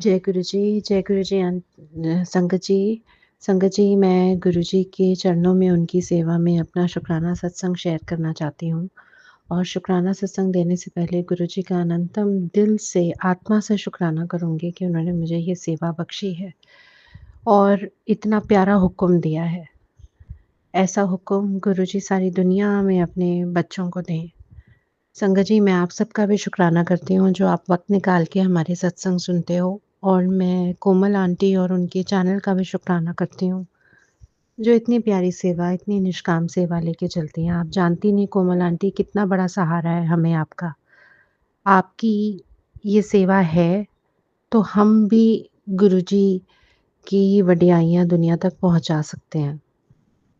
जय गुरु जी संगत जी। संगत जी, मैं गुरु जी के चरणों में उनकी सेवा में अपना शुक्राना सत्संग शेयर करना चाहती हूँ। और शुक्राना सत्संग देने से पहले गुरु जी का अनंतम दिल से, आत्मा से शुक्राना करूँगी कि उन्होंने मुझे ये सेवा बख्शी है और इतना प्यारा हुक्म दिया है। ऐसा हुक्म गुरु जी सारी दुनिया में अपने बच्चों को दें। संगत जी, मैं आप सबका भी शुक्राना करती हूँ जो आप वक़्त निकाल के हमारे सत्संग सुनते हो, और मैं कोमल आंटी और उनके चैनल का भी शुक्राना करती हूँ, जो इतनी प्यारी सेवा, इतनी निष्काम सेवा लेके चलती हैं। आप जानती नहीं कोमल आंटी, कितना बड़ा सहारा है हमें आपका। आपकी ये सेवा है, तो हम भी गुरुजी की वडियाइयाँ दुनिया तक पहुँचा सकते हैं।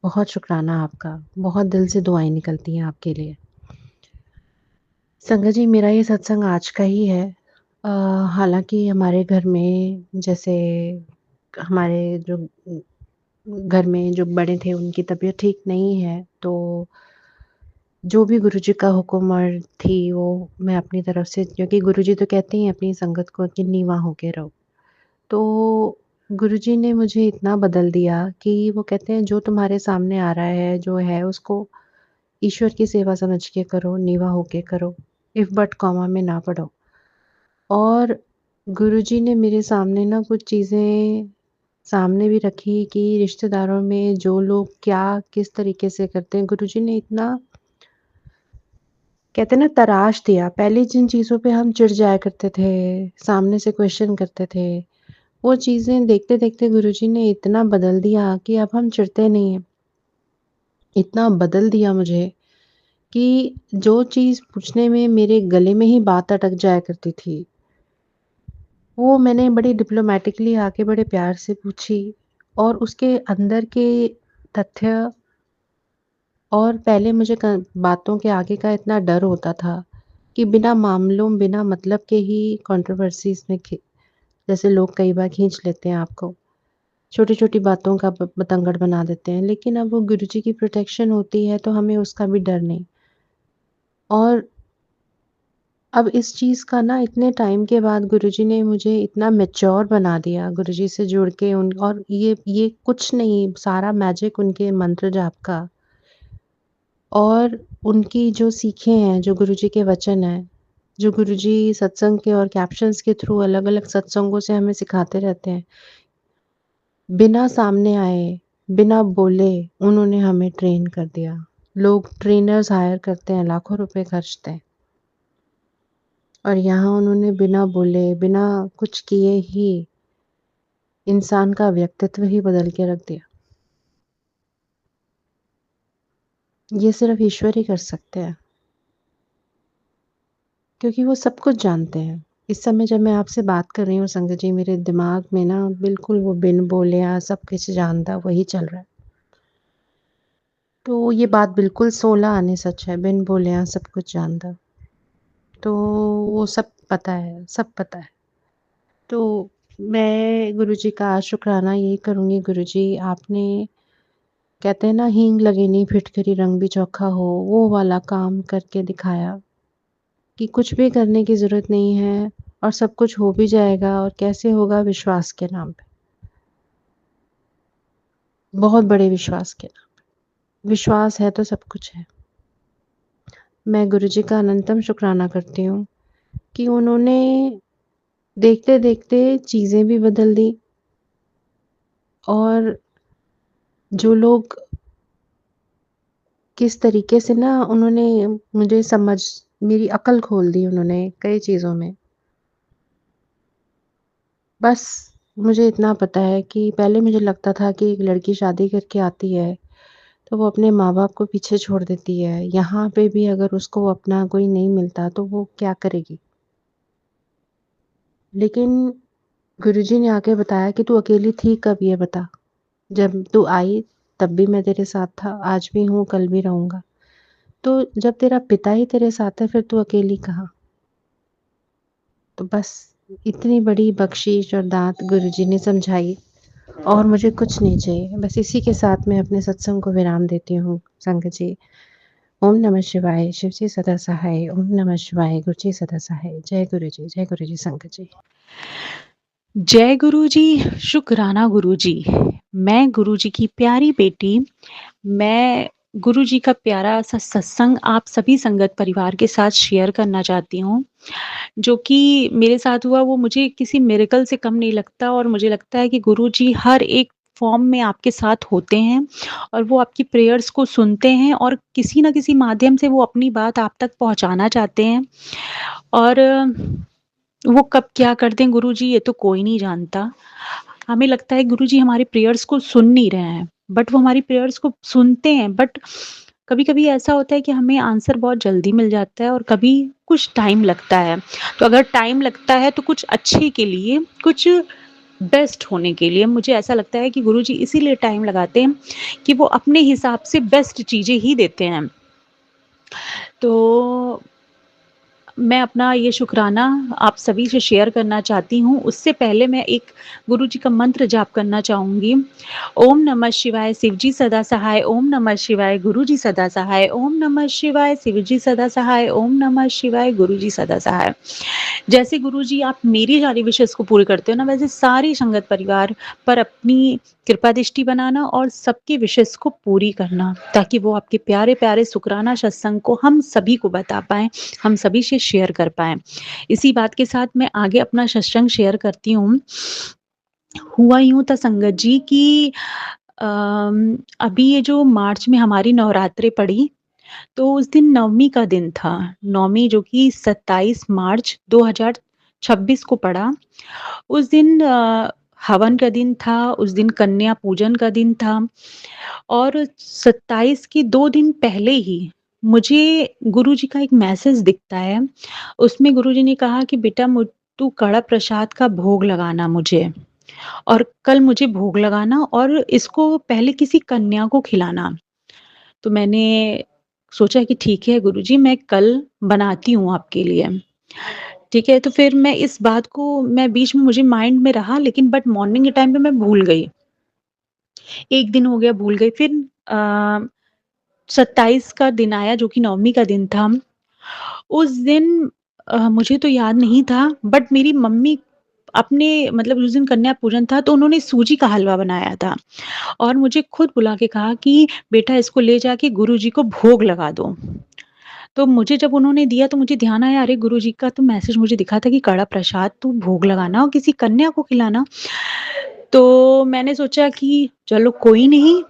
बहुत शुक्राना आपका, बहुत दिल से दुआएँ निकलती हैं आपके लिए। संगत जी, मेरा ये सत्संग आज का ही है। हालाँकि हमारे घर में जैसे हमारे जो घर में जो बड़े थे उनकी तबीयत ठीक नहीं है, तो जो भी गुरुजी का हुक्म और थी वो मैं अपनी तरफ से, क्योंकि गुरुजी तो कहते हैं अपनी संगत को कि नीवा होके रहो। तो गुरुजी ने मुझे इतना बदल दिया कि वो कहते हैं जो तुम्हारे सामने आ रहा है, जो है उसको ईश्वर की सेवा समझ के करो, नीवा होके करो, इफ बट कॉमा में ना पड़ो। और गुरुजी ने मेरे सामने ना कुछ चीज़ें सामने भी रखी कि रिश्तेदारों में जो लोग क्या किस तरीके से करते हैं, गुरुजी ने इतना कहते हैं ना तराश दिया। पहले जिन चीज़ों पे हम चिढ़ जाया करते थे, सामने से क्वेश्चन करते थे, वो चीज़ें देखते-देखते गुरुजी ने इतना बदल दिया कि अब हम चिढ़ते नहीं हैं। इतना बदल दिया मुझे कि जो चीज़ पूछने में मेरे गले में ही बात अटक जाया करती थी, वो मैंने बड़ी डिप्लोमैटिकली आके बड़े प्यार से पूछी, और उसके अंदर के तथ्य, और पहले मुझे बातों के आगे का इतना डर होता था कि बिना मामलों, बिना मतलब के ही कंट्रोवर्सीज़ में जैसे लोग कई बार खींच लेते हैं आपको, छोटी-छोटी बातों का बतंगड़ बना देते हैं। लेकिन अब वो गुरुजी की प्रोटेक्शन होती है तो हमें उसका भी डर नहीं। और अब इस चीज़ का ना इतने टाइम के बाद गुरुजी ने मुझे इतना मैच्योर बना दिया, गुरुजी से जुड़ के उन, और ये कुछ नहीं, सारा मैजिक उनके मंत्र जाप का, और उनकी जो सीखें हैं, जो गुरुजी के वचन हैं, जो गुरुजी सत्संग के और कैप्शंस के थ्रू अलग-अलग सत्संगों से हमें सिखाते रहते हैं। बिना सामने आए, बिना बोले उन्होंने हमें ट्रेन कर दिया। लोग ट्रेनर्स हायर करते हैं, लाखों रुपए खर्चते हैं, और यहाँ उन्होंने बिना बोले, बिना कुछ किए ही इंसान का व्यक्तित्व ही बदल के रख दिया। ये सिर्फ़ ईश्वर ही कर सकते हैं, क्योंकि वो सब कुछ जानते हैं। इस समय जब मैं आपसे बात कर रही हूँ संगत जी, मेरे दिमाग में ना बिल्कुल वो बिन बोले सब कुछ जानता वही चल रहा है। तो ये बात बिल्कुल 16 आने सच है, बिन बोले सब कुछ जानता। तो वो सब पता है, सब पता है। तो मैं गुरुजी का शुक्राना यही करूँगी, गुरुजी आपने, कहते हैं ना हींग लगे नहीं फिटकरी रंग भी चोखा हो, वो वाला काम करके दिखाया कि कुछ भी करने की ज़रूरत नहीं है और सब कुछ हो भी जाएगा, और कैसे होगा, विश्वास के नाम पे। बहुत बड़े विश्वास के नाम पे। विश्वास है तो सब कुछ है। मैं गुरुजी का अनंतम शुक्राना करती हूँ कि उन्होंने देखते-देखते चीज़ें भी बदल दी, और जो लोग किस तरीके से ना उन्होंने मुझे मेरी अक्ल खोल दी उन्होंने कई चीज़ों में। बस मुझे इतना पता है कि पहले मुझे लगता था कि एक लड़की शादी करके आती है, तो वो अपने माँ-बाप को पीछे छोड़ देती है। यहाँ पे भी अगर उसको अपना कोई नहीं मिलता तो वो क्या करेगी? लेकिन गुरुजी ने आके बताया कि तू अकेली थी कब, ये बता? जब तू आई तब भी मैं तेरे साथ था, आज भी हूँ, कल भी रहूँगा। तो जब तेरा पिता ही तेरे साथ है, फिर तू अकेली कहाँ? तो बस इतनी बड़ी बख्शीश और दात गुरुजी ने समझाई, और मुझे कुछ नहीं चाहिए। बस इसी के साथ मैं अपने सत्संग को विराम देती हूँ संगत जी। ओम नमः शिवाय, शिव जी सदा सहाय। ओम नमः शिवाय, गुरु जी सदा सहाय। जय गुरु जी, संगत जी। जय गुरु जी, शुकराना गुरु जी। मैं गुरु जी की प्यारी बेटी, मैं गुरु जी का प्यारा सा सत्संग आप सभी संगत परिवार के साथ शेयर करना चाहती हूँ। जो कि मेरे साथ हुआ वो मुझे किसी मिरेकल से कम नहीं लगता और मुझे लगता है कि गुरु जी हर एक फ़ॉर्म में आपके साथ होते हैं और वो आपकी प्रेयर्स को सुनते हैं और किसी न किसी माध्यम से वो अपनी बात आप तक पहुँचाना चाहते हैं। और वो कब क्या कर दें गुरुजी ये तो कोई नहीं जानता। हमें लगता है गुरुजी हमारी प्रेयर्स को सुन नहीं रहे हैं, बट वो हमारी प्रेयर्स को सुनते हैं, बट कभी-कभी ऐसा होता है कि हमें आंसर बहुत जल्दी मिल जाता है और कभी कुछ टाइम लगता है। तो अगर टाइम लगता है तो कुछ अच्छे के लिए, कुछ बेस्ट होने के लिए मुझे ऐसा लगता है कि गुरुजी इसीलिए टाइम लगाते हैं कि वो अपने हिसाब से बेस्ट चीज़ें ही देते हैं। तो मैं अपना ये शुकराना आप सभी से शेयर करना चाहती हूँ। उससे पहले मैं एक गुरु जी का मंत्र जाप करना चाहूँगी। ओम नमः शिवाय शिव जी सदा सहाय, ओम नमः शिवाय गुरु जी सदा सहाय, ओम नमः शिवाय शिव जी सदा सहाय, ओम नमः शिवाय गुरु जी सदा सहाय। जैसे गुरु जी आप मेरी सारी विशेज़ को पूरी करते हो ना, वैसे सारी संगत परिवार पर अपनी कृपा दृष्टि बनाना और सबकी विशेज़ को पूरी करना, ताकि वो आपके प्यारे-प्यारे शुकराना सत्संग को हम सभी को बता पाएँ, हम सभी से शेयर कर पाएँ। इसी बात के साथ मैं आगे अपना सत्संग शेयर करती हूँ। हुआ यूँ था संगत जी कि अभी ये जो मार्च में हमारी नवरात्रि पड़ी, तो उस दिन नवमी का दिन था। नवमी जो कि 27 मार्च 2026 को पड़ा। उस दिन हवन का दिन था, उस दिन कन्या पूजन का दिन था और 27 के 2 दिन पहले ही मुझे गुरुजी का एक मैसेज दिखता है। उसमें गुरुजी ने कहा कि बेटा तू कड़ा प्रसाद का भोग लगाना मुझे और कल मुझे भोग लगाना और इसको पहले किसी कन्या को खिलाना। तो मैंने सोचा कि ठीक है गुरुजी मैं कल बनाती हूँ आपके लिए। ठीक है, तो फिर मैं इस बात को मैं बीच में मुझे माइंड में रहा लेकिन बट मॉर्निंग के टाइम पे मैं भूल गई। 1 दिन हो गया भूल गई फिर अ, 27 का दिन आया जो कि नवमी का दिन था। उस दिन मुझे तो याद नहीं था बट मेरी मम्मी अपने मतलब उस दिन कन्या पूजन था तो उन्होंने सूजी का हलवा बनाया था और मुझे खुद बुला के कहा कि बेटा इसको ले जाके गुरुजी को भोग लगा दो। तो मुझे जब उन्होंने दिया तो मुझे ध्यान आया अरे गुरुजी का तो मैसेज मुझे दिखा था कि कड़ा प्रसाद तू भोग लगाना और किसी कन्या को खिलाना। तो मैंने सोचा कि चलो कोई नहीं,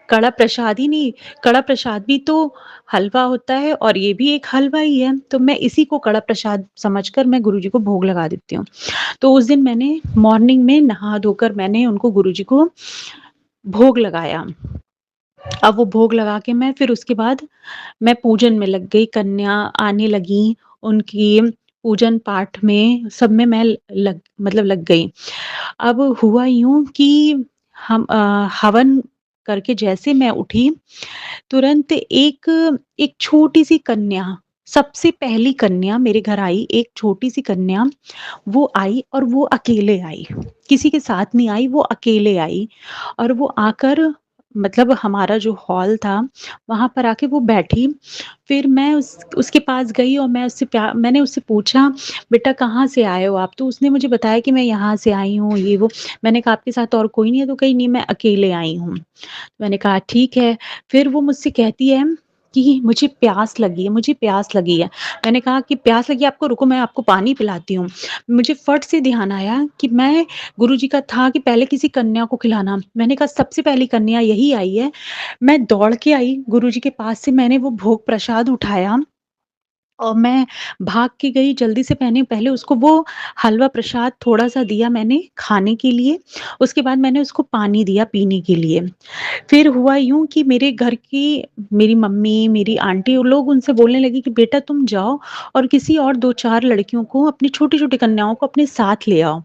कड़ा प्रसाद ही नहीं, कड़ा प्रसाद भी तो हलवा होता है और ये भी एक हलवा ही है, तो मैं इसी को कड़ा प्रसाद समझकर मैं गुरुजी को भोग लगा देती हूँ। तो उस दिन मैंने मॉर्निंग में नहा धोकर मैंने उनको गुरुजी को भोग लगाया। अब वो भोग लगा के मैं फिर उसके बाद मैं पूजन में लग गई, कन्या आने लगी, उनकी पूजन पाठ में सब में मैं लग मतलब लग गई। अब हुआ यूँ कि हम हवन करके जैसे मैं उठी, तुरंत एक एक छोटी-सी कन्या, सबसे पहली कन्या मेरे घर आई, एक छोटी-सी कन्या, वो आई और वो अकेले आई। किसी के साथ नहीं आई, वो अकेले आई और वो आकर मतलब हमारा जो हॉल था, वहाँ पर आके वो बैठी। फिर मैं उसके पास गई और मैंने उससे पूछा, "बेटा कहाँ से आए हो आप?" तो उसने मुझे बताया कि मैं यहाँ से आई हूँ, ये वो। मैंने कहा, "आपके साथ और कोई नहीं है?" तो कही, "नहीं, मैं अकेले आई हूँ।" मैंने कहा, "ठीक है।" फिर वो मुझसे कहती है कि मुझे प्यास लगी है, मुझे प्यास लगी है। मैंने कहा कि प्यास लगी है आपको, रुको मैं आपको पानी पिलाती हूँ। मुझे फट से ध्यान आया कि मैं गुरुजी का था कि पहले किसी कन्या को खिलाना। मैंने कहा सबसे पहली कन्या यही आई है। मैं दौड़ के आई गुरुजी के पास से मैंने वो भोग प्रसाद उठाया और मैं भाग के गई जल्दी से मैंने पहले उसको वो हलवा प्रसाद थोड़ा-सा दिया मैंने खाने के लिए, उसके बाद मैंने उसको पानी दिया पीने के लिए। फिर हुआ यूँ कि मेरे घर की मेरी मम्मी, मेरी आंटी वो लोग उनसे बोलने लगी कि बेटा तुम जाओ और किसी और 2-4 लड़कियों को अपनी छोटी-छोटी कन्याओं को अपने साथ ले आओ।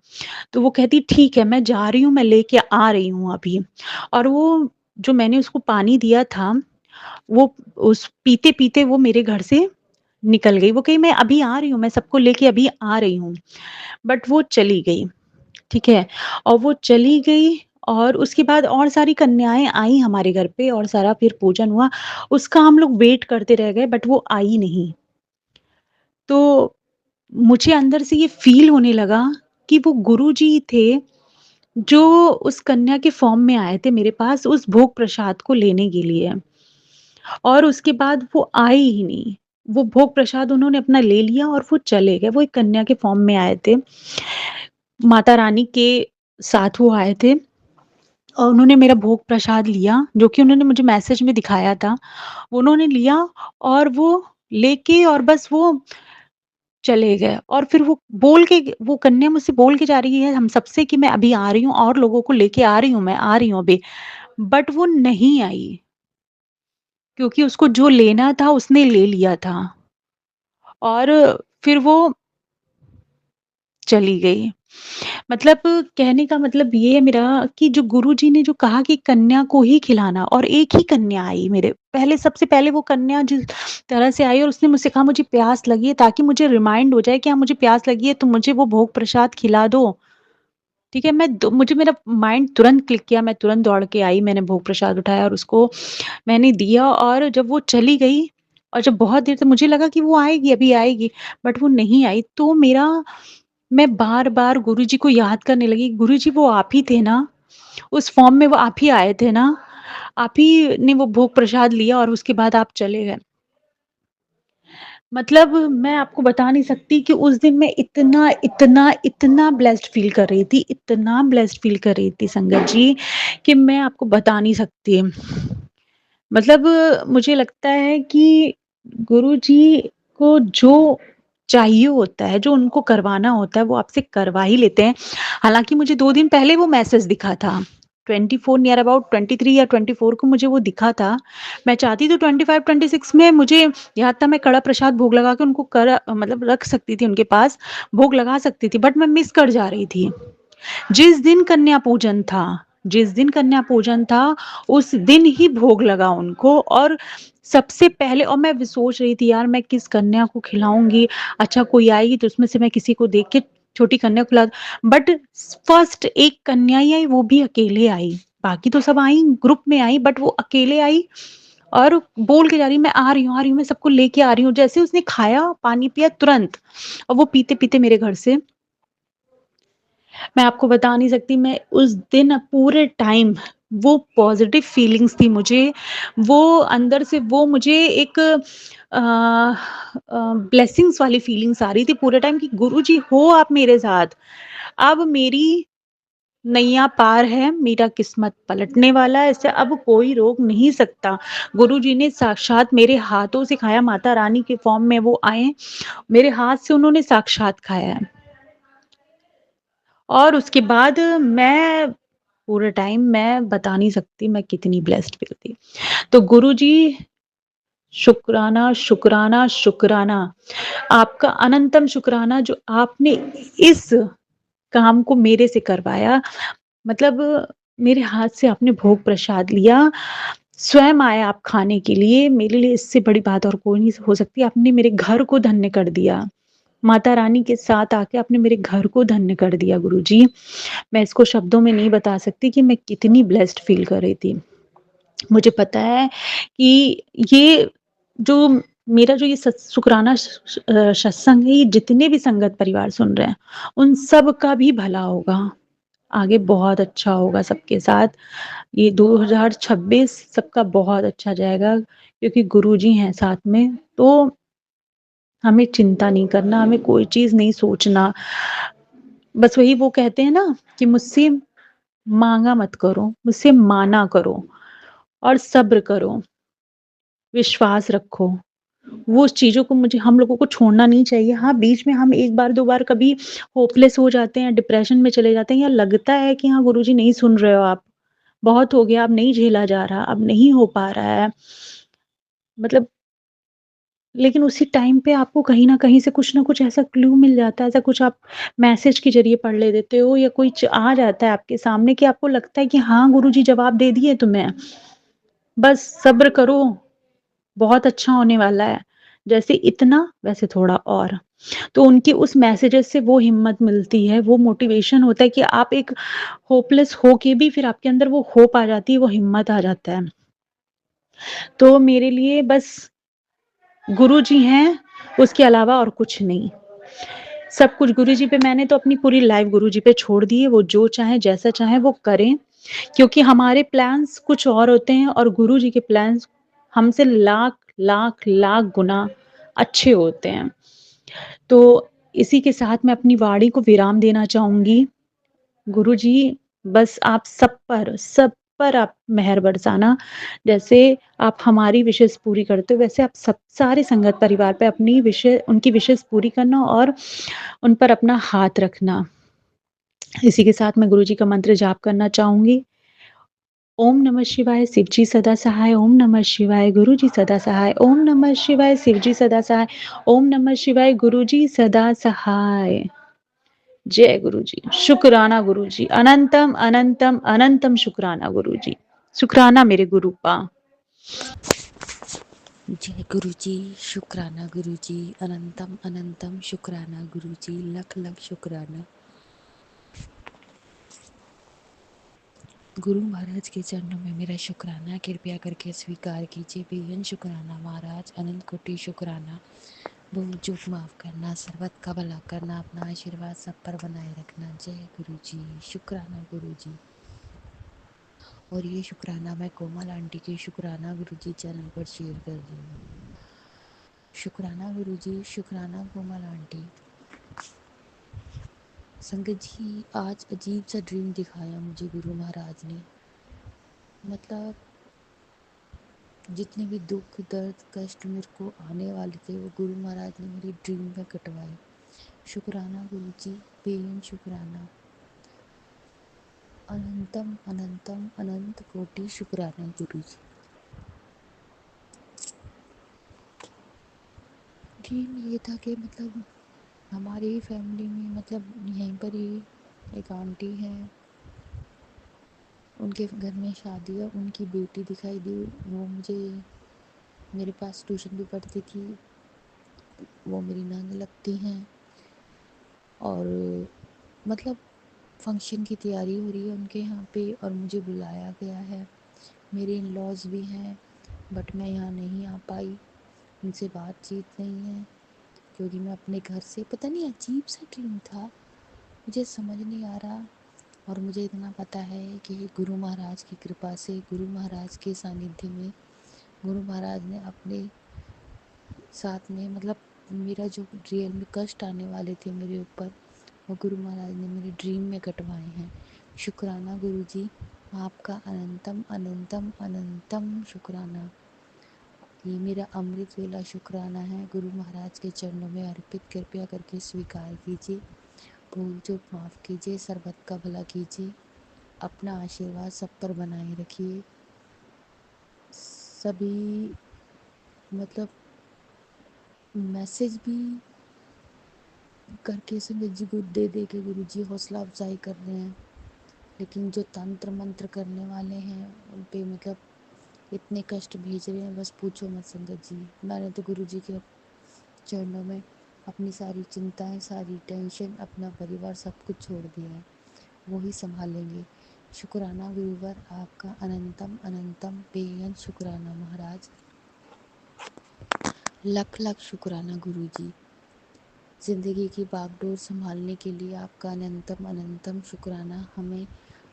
तो वो कहती ठीक है मैं जा रही हूँ, मैं लेके आ रही हूँ अभी। और वो जो मैंने उसको पानी दिया था, वो उस पीते-पीते वो मेरे घर से निकल गई। वो कही मैं अभी आ रही हूँ, मैं सबको लेके अभी आ रही हूँ। बट वो चली गई, ठीक है? और वो चली गई और उसके बाद और सारी कन्याएँ आई हमारे घर पे और सारा फिर पूजन हुआ। उसका हम लोग वेट करते रह गए बट वो आई नहीं। तो मुझे अंदर से ये फ़ील होने लगा कि वो गुरुजी थे, जो उस कन्या के फ़ॉर्म में आए थे मेरे पास उस भोग प्रसाद को लेने के लिए और उसके बाद वो आए ही नहीं। वो भोग प्रसाद उन्होंने अपना ले लिया और वो चले गए। वो एक कन्या के फ़ॉर्म में आए थे। माता रानी के साथ वो आए थे और उन्होंने मेरा भोग प्रसाद लिया, जो कि उन्होंने मुझे मैसेज में दिखाया था। उन्होंने लिया और वो लेके और बस वो चले गए और फिर वो कन्या मुझसे बोल के जा रही है हम सबसे कि मैं अभी आ रही हूँ और लोगों को लेके आ रही हूँ, मैं आ रही हूँ अभी। बट वो नहीं आई, क्योंकि उसको जो लेना था उसने ले लिया था और फिर वो चली गई। मतलब कहने का मतलब ये है मेरा कि जो गुरुजी ने जो कहा कि कन्या को ही खिलाना और एक ही कन्या आई मेरे पहले सबसे पहले वो कन्या जिस तरह से आई और उसने मुझसे कहा मुझे प्यास लगी है ताकि मुझे रिमाइंड हो जाए कि हाँ मुझे प्यास लगी है तो मुझे वो भोग प्रसाद खिला दो। ठीक है, मुझे मेरा माइंड तुरंत क्लिक किया, मैं तुरंत दौड़ के आई, मैंने भोग प्रसाद उठाया और उसको मैंने दिया और जब वो चली गई और जब बहुत देर तक मुझे लगा कि वो आएगी, अभी आएगी, बट वो नहीं आई, तो मैं बार-बार गुरुजी को याद करने लगी, गुरुजी वो आप ही थे ना? उस फ़ॉर्म में वो आप ही आए थे ना? आप ही ने वो भोग प्रसाद लिया और उसके बाद आप चले गए। मतलब मैं आपको बता नहीं सकती कि उस दिन मैं इतना ब्लेस्ड फ़ील कर रही थी, इतना ब्लेस्ड फ़ील कर रही थी संगत जी, कि मैं आपको बता नहीं सकती। मतलब मुझे लगता है कि गुरुजी को जो चाहिए होता है, जो उनको करवाना होता है, वो आपसे करवा ही लेते हैं। हालाँकि मुझे 2 दिन पहले वो मैसेज दिखा था। 24 नियर अबाउट 23 या 24 को मुझे वो दिखा था। मैं चाहती तो 25-26 में मुझे याद था मैं कड़ा प्रसाद भोग लगा के उनको मतलब रख सकती थी उनके पास, भोग लगा सकती थी, बट मैं मिस कर जा रही थी। जिस दिन कन्या पूजन था, उस दिन ही भोग लगा उनको और सबसे पहले और मैं भी सोच रही थी यार मैं किस कन्या को खिलाऊँगी? अच्छा कोई आएगी तो उसमें से मैं किसी को देख के छोटी कन्या को खिला बट फर्स्ट एक कन्या ही आई वो भी अकेले आई। बाकी तो सब आई ग्रुप में आई बट वो अकेले आई और बोल के जा रही मैं आ रही हूँ, मैं सबको लेके आ रही हूँ। जैसे उसने खाया, पानी पिया तुरंत और वो पीते-पीते मेरे घर से मैं आपको बता नहीं सकती मैं उस दिन पूरे टाइम वो पॉज़िटिव फीलिंग्स थी मुझे, वो अंदर से वो मुझे एक ब्लेसिंग्स वाली फीलिंग्स आ रही थी पूरे टाइम कि गुरुजी हो आप मेरे साथ। अब मेरी नैया पार है, मेरा किस्मत पलटने वाला है, इसे अब कोई रोक नहीं सकता। गुरुजी ने साक्षात मेरे हाथों से खाया, माता रानी के फ़ॉर्म में वो आए, मेरे हाथ से उन्होंने साक्षात खाया है। और उसके बाद मैं पूरे टाइम मैं बता नहीं सकती मैं कितनी ब्लेस्ड फ़ील थी। तो गुरुजी शुक्राना, शुक्राना, शुक्राना। आपका अनंतम शुक्राना जो आपने इस काम को मेरे से करवाया। मतलब मेरे हाथ से आपने भोग प्रसाद लिया, स्वयं आए आप खाने के लिए, मेरे लिए इससे बड़ी बात और कोई नहीं हो सकती। आपने मेरे घर को धन्य कर दिया। माता रानी के साथ आके आपने मेरे घर को धन्य कर दिया गुरुजी। मैं इसको शब्दों में नहीं बता सकती कि मैं कितनी ब्लेस्ड फ़ील कर रही थी। मुझे पता है कि ये जो मेरा जो ये शुक्राना सत्संग है, ये जितने भी संगत परिवार सुन रहे हैं, उन सब का भी भला होगा। आगे बहुत अच्छा होगा सबके साथ। ये 2026 सबका बहुत अच्छा जाएगा क्योंकि गुरुजी हैं साथ में, तो हमें चिंता नहीं करना, हमें कोई चीज़ नहीं सोचना। बस वही वो कहते हैं ना कि मुझसे माँगा मत करो, मुझसे माना करो और सब्र करो, विश्वास रखो। वो उस चीज़ों को मुझे हम लोगों को छोड़ना नहीं चाहिए। हाँ, बीच में हम 1 बार 2 बार कभी होपलेस हो जाते हैं, डिप्रेशन में चले जाते हैं या लगता है कि हाँ, गुरुजी नहीं सुन रहे हो आप, बहुत हो गया, अब नहीं झेला जा रहा, अब नहीं हो पा रहा है। मतलब लेकिन उसी टाइम पे आपको कहीं न कहीं से कुछ न कुछ ऐसा क्लू मिल जाता है, ऐसा कुछ आप मैसेज के ज़रिए पढ़ ले देते हो या कुछ आ जाता है आपके सामने कि आपको लगता है कि हाँ, गुरुजी जवाब दे दिए तुम्हें। बस सब्र करो, बहुत अच्छा होने वाला है। जैसे इतना, वैसे थोड़ा और। तो उनके उस मैसेजेज़ से वो हिम्मत मिलती है, वो मोटिवेशन होता है कि आप एक होपलेस होके भी फिर आपके अंदर वो होप आ जाती है, वो हिम्मत आ जाता है। तो मेरे लिए बस गुरुजी हैं, उसके अलावा और कुछ नहीं। सब कुछ गुरुजी पे मैंने तो अपनी पूरी लाइफ़ गुरुजी पे छोड़ दी है, वो जो चाहें, जैसा चाहें वो करें, क्योंकि हमारे प्लान्स कुछ और होते हैं और गुरुजी के प्लान्स हमसे लाख, लाख, लाख गुना अच्छे होते हैं। तो इसी के साथ मैं अपनी वाणी को विराम देना चाहूँगी। गुरुजी बस आप सब पर आप मेहर बरसाना। जैसे आप हमारी विशेज़ पूरी करते हो, वैसे आप सब सारे संगत परिवार पे अपनी उनकी विशेज़ पूरी करना और उन पर अपना हाथ रखना। इसी के साथ मैं गुरुजी का मंत्र जाप करना चाहूँगी। ओम नमः शिवाय शिवजी सदा सहाय, ओम नमः शिवाय गुरुजी सदा सहाय, ओम नमः शिवाय शिवजी सदा सहाय, ओम नमः शिवाय गुरुजी सदा सहाय। जय गुरुजी, शुक्राना गुरुजी, अनंतम, अनंतम, अनंतम शुक्राना गुरुजी। शुक्राना मेरे गुरुपा। जय गुरुजी, शुक्राना गुरुजी, अनंतम अनंतम शुक्राना गुरुजी, लख लख शुक्राना। गुरु महाराज के चरणों में मेरा शुक्राना कृपया करके स्वीकार कीजिए। बेहद शुक्राना महाराज, अनंत कोटि शुक्राना। भूल चूक माफ़ करना, सर्वत का भला करना, अपना आशीर्वाद सब पर बनाए रखना। जय गुरुजी, शुक्राना गुरुजी। और ये शुक्राना मैं कोमल आंटी के शुक्राना गुरुजी चैनल पर शेयर कर रही हूँ। शुक्राना गुरुजी, शुक्राना कोमल आंटी। संगत जी, आज अजीब सा ड्रीम दिखाया मुझे गुरु महाराज ने। मतलब जितने भी दुख दर्द कष्ट मेरे को आने वाले थे वो गुरु महाराज ने मेरी ड्रीम में कटवाए। शुक्राना गुरु जी, बेहद शुक्राना। अनंतम अनंतम अनंत कोटि शुक्राना गुरु जी। ड्रीम ये था कि मतलब हमारी ही फैमिली में, मतलब यहीं पर ही एक आंटी हैं, उनके घर में शादी है, उनकी बेटी दिखाई दी। वो मुझे मेरे पास ट्यूशन भी पढ़ती थी, वो मेरी नंद लगती हैं। और मतलब फंक्शन की तैयारी हो रही है उनके यहाँ पे और मुझे बुलाया गया है। मेरे इन लॉज भी हैं बट मैं यहाँ नहीं आ पाई, उनसे बातचीत नहीं है क्योंकि मैं अपने घर से, पता नहीं अजीब सा ड्रीम था, मुझे समझ नहीं आ रहा। और मुझे इतना पता है कि गुरु महाराज की कृपा से, गुरु महाराज के सानिध्य में, गुरु महाराज ने अपने साथ में, मतलब मेरा जो रियल में कष्ट आने वाले थे मेरे ऊपर, वो गुरु महाराज ने मेरे ड्रीम में कटवाए हैं। शुक्राना गुरु जी, आपका अनंतम अनंतम अनंतम शुक्राना। ये मेरा अमृत वेला शुक्राना है, गुरु महाराज के चरणों में अर्पित कृपया करके स्वीकार कीजिए। भूल चूक माफ़ कीजिए, सर्बत का भला कीजिए, अपना आशीर्वाद सब पर बनाए रखिए। सभी मतलब मैसेज भी करके संगत जी को दे दे के गुरु जी हौसला अफजाई कर रहे हैं, लेकिन जो तंत्र मंत्र करने वाले हैं उन पे मतलब इतने कष्ट भेज रहे हैं, बस पूछो मत संगत जी। मैंने तो गुरु जी के चरणों में अपनी सारी चिंताएं, सारी टेंशन, अपना परिवार सब कुछ छोड़ दिया है, वो ही संभालेंगे। शुक्राना गुरुवर, आपका अनंतम अनंतम बेअंत शुक्राना महाराज, लख लख शुक्राना गुरु जी। ज़िंदगी की बागडोर संभालने के लिए आपका अनंतम अनंतम शुक्राना, हमें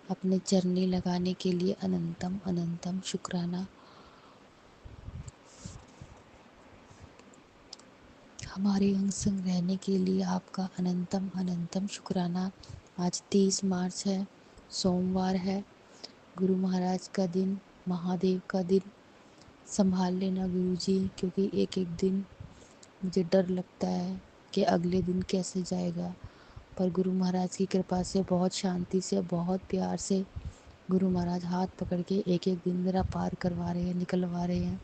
अपने चरनी लगाने के लिए अनंतम अनंतम शुक्राना, हमारे अंग संग रहने के लिए आपका अनंतम अनंतम शुक्राना। आज 30 मार्च है, सोमवार है, गुरु महाराज का दिन, महादेव का दिन। संभाल लेना गुरु जी, क्योंकि एक एक दिन मुझे डर लगता है कि अगले दिन कैसे जाएगा, पर गुरु महाराज की कृपा से बहुत शांति से, बहुत प्यार से गुरु महाराज हाथ पकड़ के एक एक दिन मेरा पार करवा रहे हैं, निकलवा रहे हैं,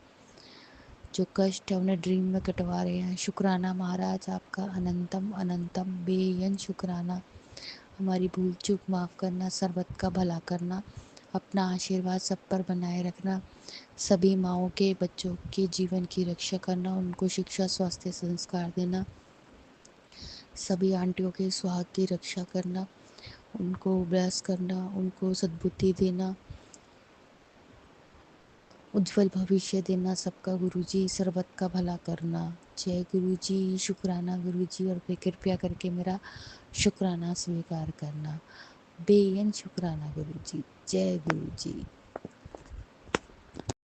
जो कष्ट है उन्हें ड्रीम में कटवा रहे हैं। शुक्राना महाराज, आपका अनंतम अनंतम बेअंत शुक्राना। हमारी भूल चूक माफ़ करना, सर्बत का भला करना, अपना आशीर्वाद सब पर बनाए रखना, सभी माँओं के बच्चों के जीवन की रक्षा करना, उनको शिक्षा स्वास्थ्य संस्कार देना, सभी आंटियों के सुहाग की रक्षा करना, उनको ब्लेस करना, उनको सद्बुद्धि देना, उज्जवल भविष्य देना सबका गुरुजी, सर्वत का भला करना। जय गुरुजी, शुक्राना गुरुजी, और फिर कृपया करके मेरा शुक्राना स्वीकार करना। बेअन शुक्राना गुरुजी। जय गुरुजी।